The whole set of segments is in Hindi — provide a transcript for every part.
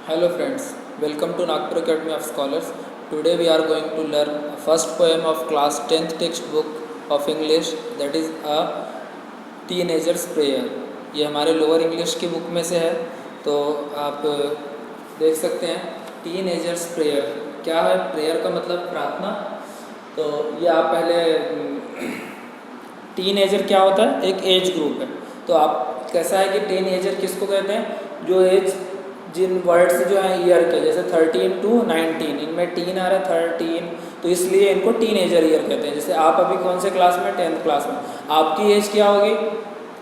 Hello friends, welcome to Nagpur Academy of Scholars. Today we are going to learn a first poem of class 10th textbook of English, that is a teenager's prayer. ये हमारे लोअर इंग्लिश की बुक में से है, तो आप देख सकते हैं टीनेजर्स प्रेयर क्या है। प्रेयर का मतलब प्रार्थना। तो ये आप पहले टीनेजर क्या होता है, एक एज ग्रुप है। तो आप कैसा है कि टीनेजर किसको कहते हैं, जो एज जिन वर्ड्स जो हैं ईयर के, जैसे 13 to 19, इनमें टीन आ रहा है 13, तो इसलिए इनको टीनेजर ईयर कहते हैं। जैसे आप अभी कौन से क्लास में, 10th क्लास में, आपकी एज क्या होगी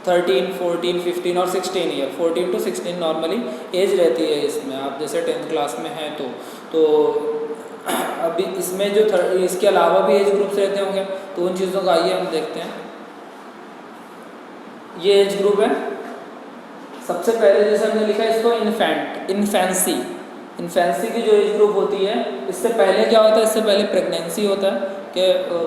13, 14, 15 और 16 ईयर। 14 to 16 नॉर्मली एज रहती है इसमें, आप जैसे 10th क्लास में हैं तो अभी इसमें जो इसके अलावा भी एज ग्रुप्स रहते होंगे, तो उन चीज़ों का आइए हम देखते हैं। ये एज ग्रुप है। सबसे पहले जैसे हमने लिखा है इसको इन्फेंसी की जो एज ग्रुप होती है, इससे पहले क्या होता है, इससे पहले प्रेगनेंसी होता है कि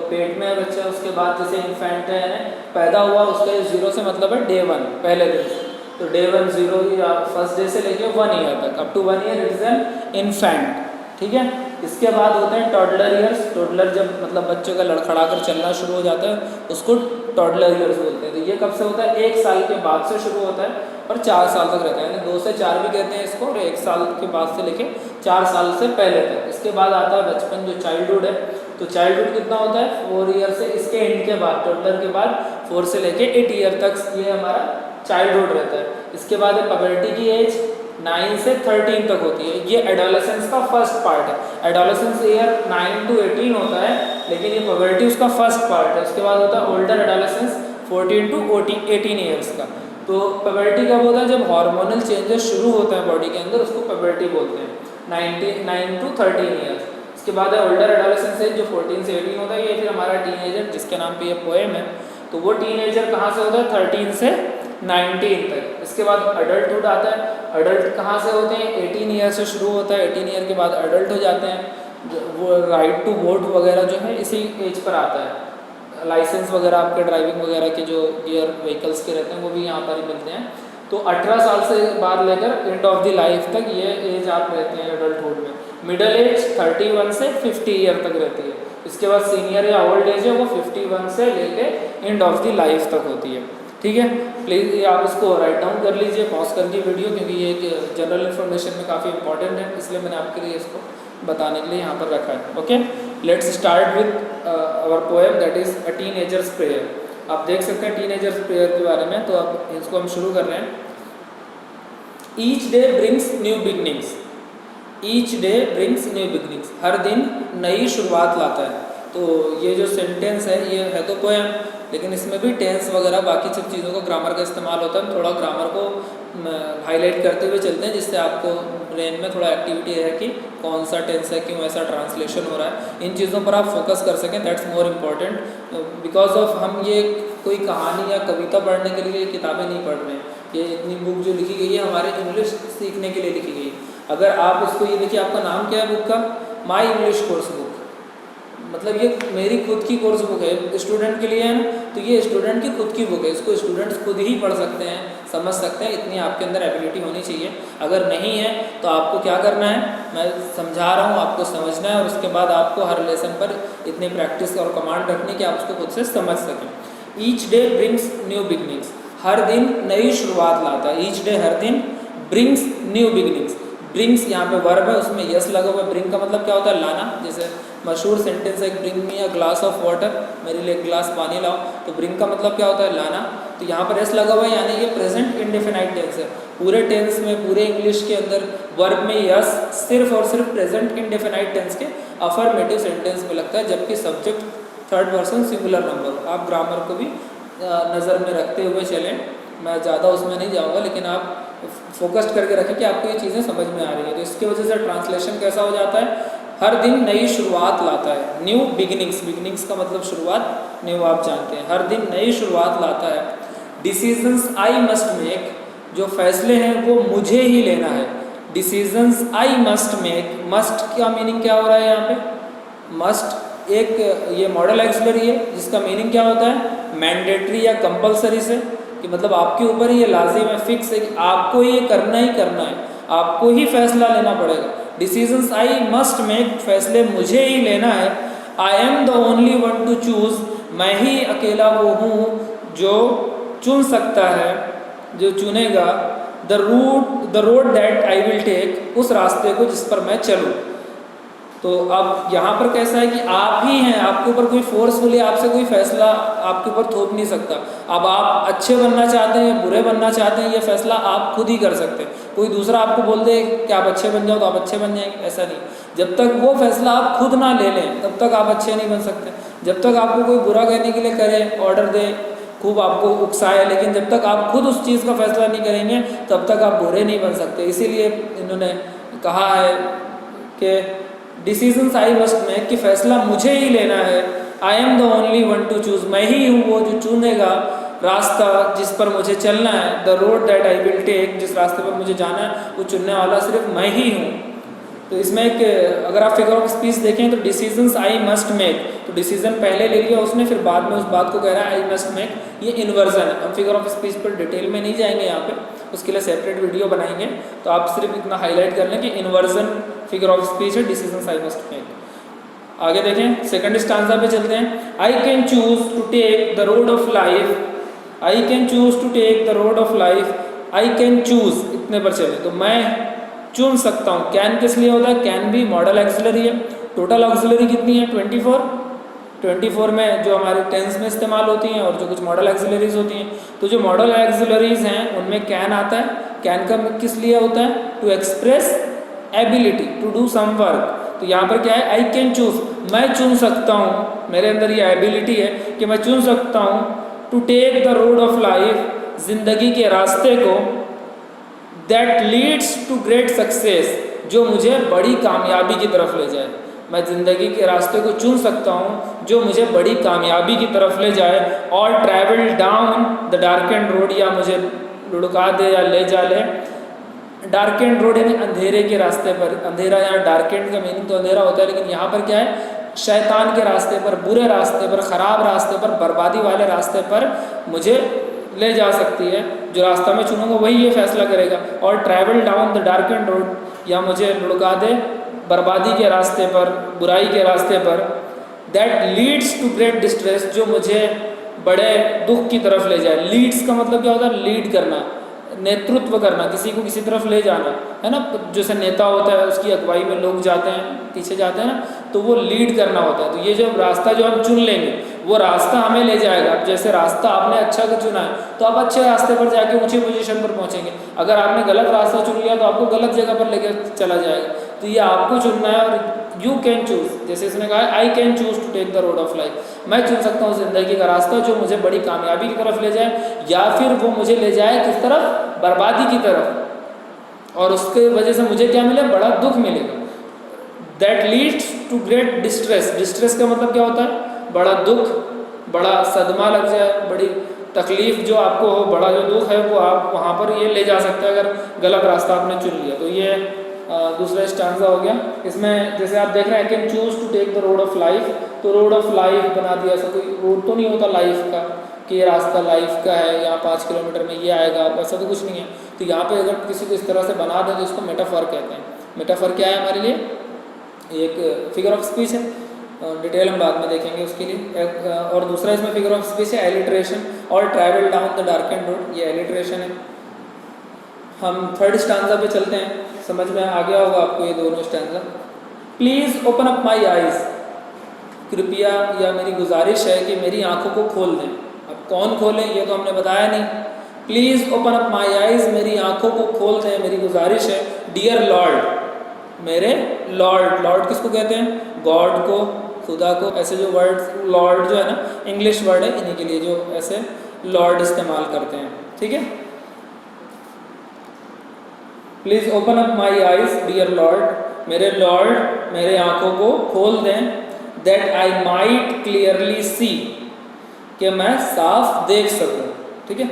पेट में है बच्चा। उसके बाद जैसे इन्फेंट है यानी पैदा हुआ, उसका 0 से मतलब है डे 1, पहले दिन से। तो डे 1 0 या फर्स्ट डे से लेके 1 ईयर तक, up to 1 year it is an infant. ठीक है। इसके बाद होते हैं टॉडलर ईयर्स। टॉडलर जब मतलब बच्चों का लड़खड़ा कर चलना शुरू हो जाता है, उसको टॉडलर ईयर्स बोलते हैं। तो ये कब से होता है, 1 साल के बाद से शुरू होता है और 4 साल तक रहता है, यानी 2 से 4 भी कहते हैं इसको, और 1 साल के बाद से लेके 4 साल से पहले तक। इसके बाद आता है बचपन, जो चाइल्डहुड है। तो चाइल्डहुड कितना होता है, 4 ईयर से, इसके एंड के बाद टॉडलर के बाद 4 से लेके 8 ईयर तक ये हमारा चाइल्डहुड रहता है। इसके बाद है पबर्टी की एज, 9 से 13 तक होती है। ये एडोलेसेंस का फर्स्ट पार्ट है। एडोलेसेंस ईयर 9 to 18 होता है, लेकिन ये पबर्टी उसका फर्स्ट पार्ट है। उसके बाद होता है ओल्डर एडोलेसेंस, 14 to 18 ईयर्स का। तो पबर्टी कब होता है, जब हार्मोनल चेंजेस शुरू होते हैं बॉडी के अंदर, उसको पबर्टी बोलते हैं, 9 to 13 ईयर्स। इसके बाद है ओल्डर एडोलेसेंस एज, जो 14 से 18 होता है। ये फिर हमारा टीनेजर, जिसके नाम पे ये पोएम है, तो वो टीनेजर कहाँ से होता है, 13 से 19 तक। इसके बाद अडल्टहुड आता है। अडल्ट कहाँ से होते हैं, 18 ईयर से शुरू होता है। 18 ईयर के बाद अडल्ट हो जाते हैं। वो राइट टू वोट वगैरह जो है इसी एज पर आता है। लाइसेंस वगैरह आपके ड्राइविंग वगैरह के जो गियर व्हीकल्स के रहते हैं, वो भी यहाँ पर ही मिलते हैं। तो 18 साल से बाद लेकर एंड ऑफ द लाइफ तक ये एज आप रहते हैं अडल्टहुड में। मिडल एज 31 से 50 ईयर तक रहती है। इसके बाद सीनियर या ओल्ड एज है, वो 51 से लेके एंड ऑफ द लाइफ तक होती है। ठीक है। प्लीज़ ये आप इसको राइट डाउन कर लीजिए, पॉज करके वीडियो, क्योंकि ये एक जनरल इन्फॉर्मेशन में काफ़ी इंपॉर्टेंट है, इसलिए मैंने आपके लिए इसको बताने के लिए यहाँ पर रखा है। Okay, let's start with our poem, that is a teenager's prayer. आप देख सकते हैं टीनेजर्स प्रेयर के बारे में, तो अब इसको हम शुरू कर रहे हैं। Each day brings new beginnings, each day brings new beginnings, हर दिन नई शुरुआत लाता है। तो ये जो सेंटेंस है, ये है तो पोएम, लेकिन इसमें भी टेंस वगैरह बाकी सब चीज़ों का, ग्रामर का इस्तेमाल होता है। थोड़ा ग्रामर को हाईलाइट करते हुए चलते हैं, जिससे आपको ब्रेन में थोड़ा एक्टिविटी है कि कौन सा टेंस है, क्यों ऐसा ट्रांसलेशन हो रहा है, इन चीज़ों पर आप फोकस कर सकें। That's more important, because of हम ये कोई कहानी या कविता पढ़ने के लिए किताबें नहीं पढ़ रहे हैं। ये इतनी बुक जो लिखी गई है हमारे इंग्लिश सीखने के लिए लिखी गई है। अगर आप इसको, ये देखिए आपका नाम क्या है बुक का, माई इंग्लिश कोर्स बुक, मतलब ये मेरी खुद की कोर्स बुक है, स्टूडेंट के लिए है ना। तो ये स्टूडेंट की खुद की बुक है, इसको स्टूडेंट्स खुद ही पढ़ सकते हैं, समझ सकते हैं, इतनी आपके अंदर एबिलिटी होनी चाहिए। अगर नहीं है तो आपको क्या करना है, मैं समझा रहा हूँ, आपको समझना है, और उसके बाद आपको हर लेसन पर इतनी प्रैक्टिस और कमांड रखनी कि आप उसको खुद से समझ सकें। Each day brings new beginnings, हर दिन नई शुरुआत लाता है। ईच डे, हर दिन, ब्रिंग्स न्यू बिगनिंग्स, ब्रिंग्स यहाँ पे वर्ब है, उसमें यस लगा हुआ है। ब्रिंग का मतलब क्या होता है, लाना। जैसे मशहूर सेंटेंस है, bring me a glass of water, मेरे लिए एक गिलास पानी लाओ। तो ब्रिंग का मतलब क्या होता है, लाना। तो यहाँ पर यस लगा हुआ है, यानी ये प्रेजेंट इंडेफिनाइट टेंस है। पूरे टेंस में, पूरे इंग्लिश के अंदर वर्ब में यस सिर्फ और सिर्फ प्रेजेंट इंडेफिनाइट टेंस के अफर्मेटिव सेंटेंस में लगता है, जबकि subject third person singular number. आप ग्रामर को भी नज़र में रखते हुए चलें, मैं ज़्यादा उसमें नहीं जाऊँगा, लेकिन आप फोकस्ड करके रखें कि आपको ये चीज़ें समझ में आ रही है। तो इसकी वजह से ट्रांसलेशन कैसा हो जाता है, हर दिन नई शुरुआत लाता है। न्यू बिगिनिंग्स, बिगिनिंग्स का मतलब शुरुआत, न्यू आप जानते हैं, हर दिन नई शुरुआत लाता है। डिसीजंस आई मस्ट मेक, जो फैसले हैं वो मुझे ही लेना है। Decisions I must make, must का मीनिंग क्या हो रहा है यहाँ पे, मस्ट एक ये मॉडल एक्सिलरी है, जिसका मीनिंग क्या होता है, मैंडेटरी या कंपलसरी से, कि मतलब आपके ऊपर ये लाजिम है, फिक्स है कि आपको ये करना ही करना है। आपको ही फैसला लेना पड़ेगा। डिसीजंस आई मस्ट मेक, फैसले मुझे ही लेना है। I am the only one two choose, मैं ही अकेला वो हूँ जो चुन सकता है, जो चुनेगा। The road that I will take, उस रास्ते को जिस पर मैं चलूँ। तो अब यहाँ पर कैसा है कि आप ही हैं, आपके ऊपर कोई फोर्सफुली आपसे कोई फैसला आपके ऊपर थोप नहीं सकता। अब आप अच्छे बनना चाहते हैं या बुरे बनना चाहते हैं, ये फैसला आप खुद ही कर सकते हैं। कोई दूसरा आपको बोल दे कि आप अच्छे बन जाओ तो आप अच्छे बन जाएंगे, ऐसा नहीं। जब तक वो फैसला आप खुद ना ले लें तब तक आप अच्छे नहीं बन सकते। जब तक आपको कोई बुरा कहने के लिए करे, ऑर्डर दे, खूब आपको उकसाए, लेकिन जब तक आप खुद उस चीज़ का फैसला नहीं करेंगे तब तक आप बुरे नहीं बन सकते। इसीलिए इन्होंने कहा है कि डिसीजंस आई मस्ट मेक, कि फैसला मुझे ही लेना है। I am the only one two choose, मैं ही हूँ वो जो चुनेगा रास्ता जिस पर मुझे चलना है। The road that I will take, जिस रास्ते पर मुझे जाना है वो चुनने वाला सिर्फ मैं ही हूँ। तो इसमें एक, अगर आप फिगर ऑफ स्पीच देखें तो डिसीजंस आई मस्ट मेक, तो डिसीजन पहले ले लिया उसने, फिर बाद में उस बात को कह रहा है आई मस्ट मेक, ये इन्वर्जन है। हम फिगर ऑफ स्पीच पर डिटेल में नहीं जाएंगे यहाँ पे, उसके लिए सेपरेट वीडियो बनाएंगे। तो आप सिर्फ इतना हाईलाइट कर लें कि इन्वर्जन फिगर ऑफ स्पीच है, डिसीजंस आई मस्ट मेक। आगे देखें, सेकंड स्टांजा पे चलते हैं। I can choose to take the road of life, I can choose to take the road of life, I can choose, इतने पर चले तो मैं चुन सकता हूँ। कैन किस लिए होता है? कैन भी मॉडल एक्सिलरी है। टोटल ऑक्सिलरी कितनी है? 24 में जो हमारे टेंस में इस्तेमाल होती हैं और जो कुछ मॉडल एक्सिलरीज होती हैं। तो जो मॉडल एक्सिलरीज हैं उनमें कैन आता है। कैन का किस लिए होता है? To express ability to do some work. तो यहाँ पर क्या है? आई कैन चूज, मैं चुन सकता हूँ, मेरे अंदर ये एबिलिटी है कि मैं चुन सकता हूँ। To take the road of life, जिंदगी के रास्ते को, that leads to great success, जो मुझे बड़ी कामयाबी की तरफ ले जाए। मैं ज़िंदगी के रास्ते को चुन सकता हूँ जो मुझे बड़ी कामयाबी की तरफ ले जाए। और travel down the dark and road, या मुझे लुढ़का दे या ले जा ले डार्क एंड रोड, यानी अंधेरे के रास्ते पर। अंधेरा, यहाँ डार्क एंड का मीनिंग तो अंधेरा होता है, लेकिन यहाँ पर क्या है? शैतान के रास्ते पर, बुरे रास्ते पर, ख़राब रास्ते पर, बर्बादी वाले रास्ते पर मुझे ले जा सकती है। जो रास्ता मैं चुनूंगा वही ये फैसला करेगा। और travel down the dark and road, या मुझे लुढ़का दे बर्बादी के रास्ते पर, बुराई के रास्ते पर। That leads to great distress, जो मुझे बड़े दुख की तरफ ले जाए। लीड्स का मतलब क्या होता है? लीड करना, नेतृत्व करना, किसी को किसी तरफ ले जाना, है ना। जैसे नेता होता है, उसकी अगुवाई में लोग जाते हैं, पीछे जाते हैं ना, तो वो लीड करना होता है। तो ये जो रास्ता जो हम चुन लेंगे वो रास्ता हमें ले जाएगा। जैसे रास्ता आपने अच्छा को चुना है तो आप अच्छे रास्ते पर जाके ऊंची पोजीशन पर पहुंचेंगे। अगर आपने गलत रास्ता चुन लिया तो आपको गलत जगह पर लेकर चला जाएगा। तो ये आपको चुनना है। और यू कैन चूज, जैसे इसने कहा I can choose to take the road of life, मैं चुन सकता हूँ जिंदगी का रास्ता जो मुझे बड़ी कामयाबी की तरफ ले जाए, या फिर वो मुझे ले जाए किस तरफ? बर्बादी की तरफ। और उसके वजह से मुझे क्या मिले? बड़ा दुख मिलेगा। That leads to great distress, distress का मतलब क्या होता है? बड़ा दुख, बड़ा सदमा लग जाए, बड़ी तकलीफ जो आपको हो, बड़ा जो दुख है वो आप वहाँ पर ये ले जा सकते हैं अगर गलत रास्ता आपने चुन लिया। तो ये दूसरा स्टांजा हो गया। इसमें जैसे आप देख रहे हैं, I can choose to take the road of life, तो रोड ऑफ लाइफ बना दिया। ऐसा कोई रोड तो नहीं होता लाइफ का कि ये रास्ता लाइफ का है, यहाँ 5 किलोमीटर में ये आएगा, ऐसा तो कुछ नहीं है। तो यहाँ पे अगर किसी को इस तरह से बना दें तो इसको मेटाफर कहते हैं। मेटाफर क्या है हमारे लिए? एक फिगर ऑफ स्पीच है, डिटेल हम बाद में देखेंगे उसके लिए। और दूसरा इसमें फिगर ऑफ स्पीच है एलिट्रेशन, और travel down the dark and road, ये एलिट्रेशन है। हम थर्ड स्टांजा पे चलते हैं, समझ में आ गया होगा आपको ये दोनों stanza. Please open up my eyes, कृपया या मेरी गुजारिश है कि मेरी आंखों को खोल दें। अब कौन खोलें ये तो हमने बताया नहीं। Please open up my eyes, मेरी आंखों को खोल दें, मेरी गुजारिश है। डियर लॉर्ड, मेरे लॉर्ड, लॉर्ड किसको कहते हैं? गॉड को, खुदा को। ऐसे जो वर्ड लॉर्ड जो है ना, इंग्लिश वर्ड है, इन्हीं के लिए जो ऐसे लॉर्ड इस्तेमाल करते हैं, ठीक है। Please open up my eyes dear lord, मेरे लॉर्ड मेरे आंखों को खोल दें। That I might clearly see, कि मैं साफ देख सकूं, ठीक है।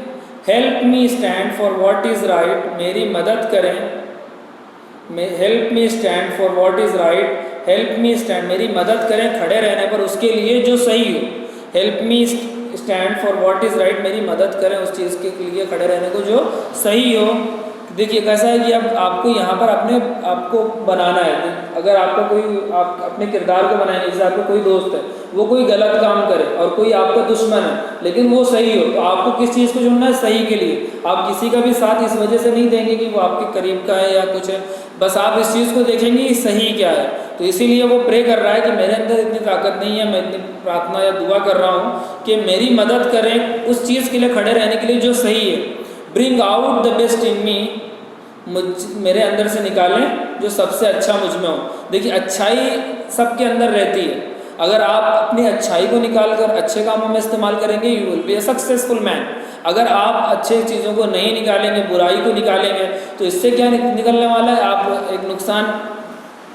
Help me stand for what is right, मेरी मदद करें। Help me stand for what is right, help me stand, मेरी मदद करें खड़े रहने पर उसके लिए जो सही हो। Help me stand for what is right, मेरी मदद करें उस चीज़ के लिए खड़े रहने को जो सही हो। देखिए कैसा है कि अब आपको यहाँ पर अपने आपको बनाना है। अगर आपको कोई आप अपने किरदार को बनाएंगे, जैसे आपको कोई दोस्त है वो कोई गलत काम करे और कोई आपका दुश्मन है लेकिन वो सही हो, तो आपको किस चीज़ को चुनना है? सही के लिए। आप किसी का भी साथ इस वजह से नहीं देंगे कि वो आपके करीब का है या कुछ है, बस आप इस चीज़ को देखेंगे कि सही क्या है। तो इसीलिए वो प्रे कर रहा है कि मेरे अंदर इतनी ताकत नहीं है, मैं इतनी प्रार्थना या दुआ कर रहा हूँ कि मेरी मदद करें उस चीज़ के लिए खड़े रहने के लिए जो सही है। Bring out the best in me, मेरे अंदर से निकालें जो सबसे अच्छा मुझ में हो। देखिए अच्छाई सबके अंदर रहती है, अगर आप अपनी अच्छाई को निकाल कर अच्छे कामों में इस्तेमाल करेंगे you will be A successful man. अगर आप अच्छे चीज़ों को नहीं निकालेंगे, बुराई को निकालेंगे, तो इससे क्या निकलने वाला है? आप एक नुकसान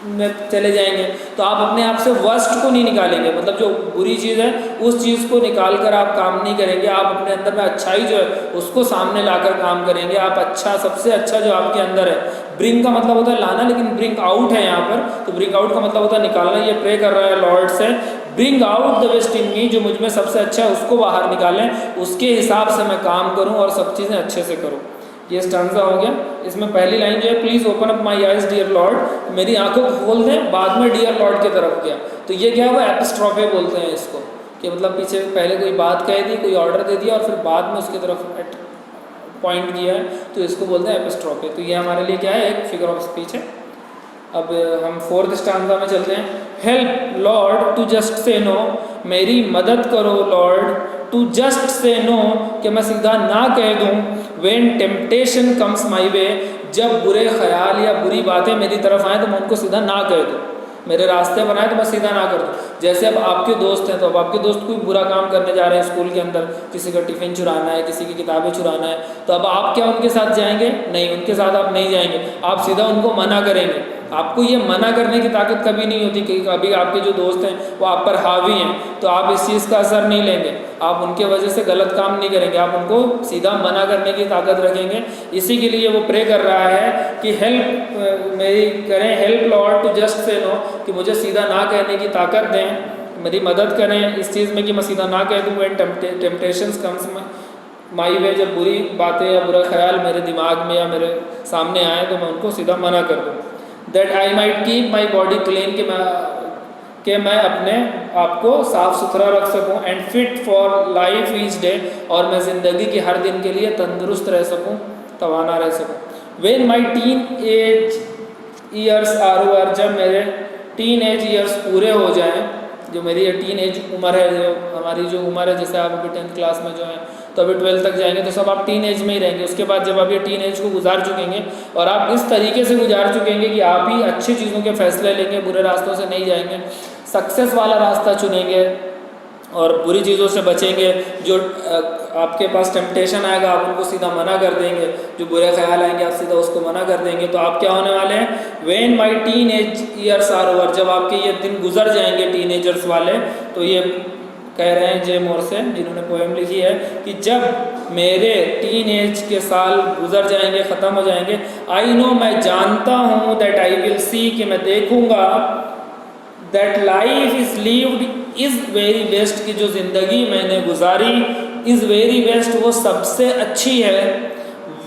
में चले जाएंगे। तो आप अपने आप से वर्स्ट को नहीं निकालेंगे, मतलब जो बुरी चीज़ है उस चीज़ को निकाल कर आप काम नहीं करेंगे। आप अपने अंदर में अच्छाई जो है उसको सामने लाकर काम करेंगे। आप अच्छा, सबसे अच्छा जो आपके अंदर है, ब्रिंग का मतलब होता है लाना, लेकिन ब्रिंग आउट है यहाँ पर, तो ब्रिंग आउट का मतलब होता है निकालना। ये प्रे कर रहा है लॉर्ड से, bring out the best in me, जो मुझ में सबसे अच्छा है उसको बाहर निकालें, उसके हिसाब से मैं काम करूँ और सब चीज़ें अच्छे से करूँ। ये स्टांजा हो गया। इसमें पहली लाइन जो है, please open up my eyes dear lord, मेरी आंखों को खोल दें, बाद में डियर लॉर्ड की तरफ गया। तो ये क्या है, वो एपिस्ट्रोफे बोलते हैं इसको, कि मतलब पीछे पहले कोई बात कह दी, कोई ऑर्डर दे दिया और फिर बाद में उसकी तरफ पॉइंट किया है, तो इसको बोलते हैं एपिस्ट्रोफे। तो ये हमारे लिए क्या है, एक फिगर ऑफ स्पीच है। अब हम फोर्थ स्टांजा में चलते हैं। Help lord to just say no, मेरी मदद करो lord to just say no, कि मैं सीधा ना कह दूँ। When temptation comes my way, जब बुरे ख्याल या बुरी बातें मेरी तरफ आएँ तो मैं उनको सीधा ना कह दूँ। मेरे रास्ते बनाए तो मैं सीधा ना कर दूँ। जैसे अब आपके दोस्त हैं, तो अब आपके दोस्त कोई बुरा काम करने जा रहे हैं स्कूल के अंदर, किसी का टिफ़िन चुराना है, किसी की किताबें चुराना है, तो अब आप क्या उनके साथ जाएंगे? नहीं, उनके साथ आप नहीं जाएंगे, आप सीधा उनको मना करेंगे। आपको ये मना करने की ताकत कभी नहीं होती कि कभी आपके जो दोस्त हैं वो आप पर हावी हैं, तो आप इस चीज़ का असर नहीं लेंगे, आप उनके वजह से गलत काम नहीं करेंगे, आप उनको सीधा मना करने की ताकत रखेंगे। इसी के लिए वो प्रे कर रहा है कि हेल्प मेरी करें, help lord to just say no, कि मुझे सीधा ना कहने की ताकत दें, मेरी मदद करें इस चीज़ में कि मैं सीधा ना कह दूँ। When temptations comes my way, जब बुरी बातें या बुरा ख्याल मेरे दिमाग में या मेरे सामने आए तो मैं उनको सीधा मना कर दूँ। That I might keep my body clean, कि मैं अपने आप को साफ़ सुथरा रख सकूं, and fit for life each day, और मैं ज़िंदगी की हर दिन के लिए तंदुरुस्त रह सकूं, तवाना रह सकूं। When my teenage years are over, जब मेरे टीन एज ईयर्स पूरे हो जाएं, जो मेरी ये टीन एज उम्र है, जो हमारी जो उम्र है, जैसे आप अभी 10th क्लास में जो है, तो अभी 12th तक जाएंगे तो सब आप टीन एज में ही रहेंगे। उसके बाद जब आप ये टीन एज को गुजार चुकेंगे और आप इस तरीके से गुजार चुकेंगे कि आप ही अच्छी चीज़ों के फैसले लेंगे, बुरे रास्तों से नहीं जाएंगे, सक्सेस वाला रास्ता चुनेंगे और बुरी चीज़ों से बचेंगे। जो आपके पास टेम्पटेशन आएगा आप उनको सीधा मना कर देंगे, जो बुरे ख्याल आएंगे आप सीधा उसको मना कर देंगे, तो आप क्या होने वाले हैं? When my teenage years are over, जब आपके ये दिन गुजर जाएंगे टीनेजर्स वाले, तो ये कह रहे हैं जे मोरसे, जिन्होंने पोएम लिखी है, कि जब मेरे टीन एज के साल गुजर जाएंगे, ख़त्म हो जाएंगे, आई नो, मैं जानता हूँ, दैट आई विल सी, कि मैं देखूँगा, that life is levied is very best, की जो ज़िंदगी मैंने गुजारी, इज़ वेरी बेस्ट, वो सबसे अच्छी है,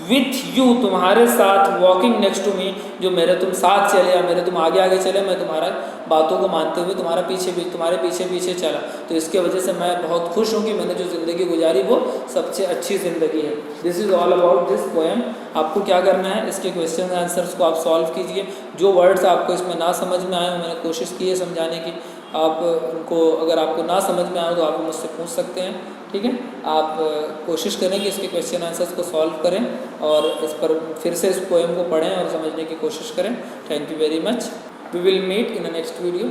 विथ यू, तुम्हारे साथ, वॉकिंग नेक्स्ट टू मी, जो मेरे तुम साथ चले या मेरे तुम आगे आगे चले, मैं तुम्हारा बातों को मानते हुए तुम्हारे पीछे पीछे चला, तो इसके वजह से मैं बहुत खुश हूँ कि मैंने जो ज़िंदगी गुजारी वो सबसे अच्छी ज़िंदगी है। This is all about this poem. आपको क्या करना है, इसके क्वेश्चन आंसर्स को आप सॉल्व कीजिए। जो वर्ड्स आपको इसमें ना समझ में आए, मैंने कोशिश की है समझाने की, आप उनको, अगर आपको ना समझ में आए तो आप मुझसे पूछ सकते हैं, ठीक है। आप कोशिश करें कि इसके क्वेश्चन आंसर्स को सॉल्व करें और इस पर फिर से इस पोएम को पढ़ें और समझने की कोशिश करें। Thank you very much. We will meet in the next video.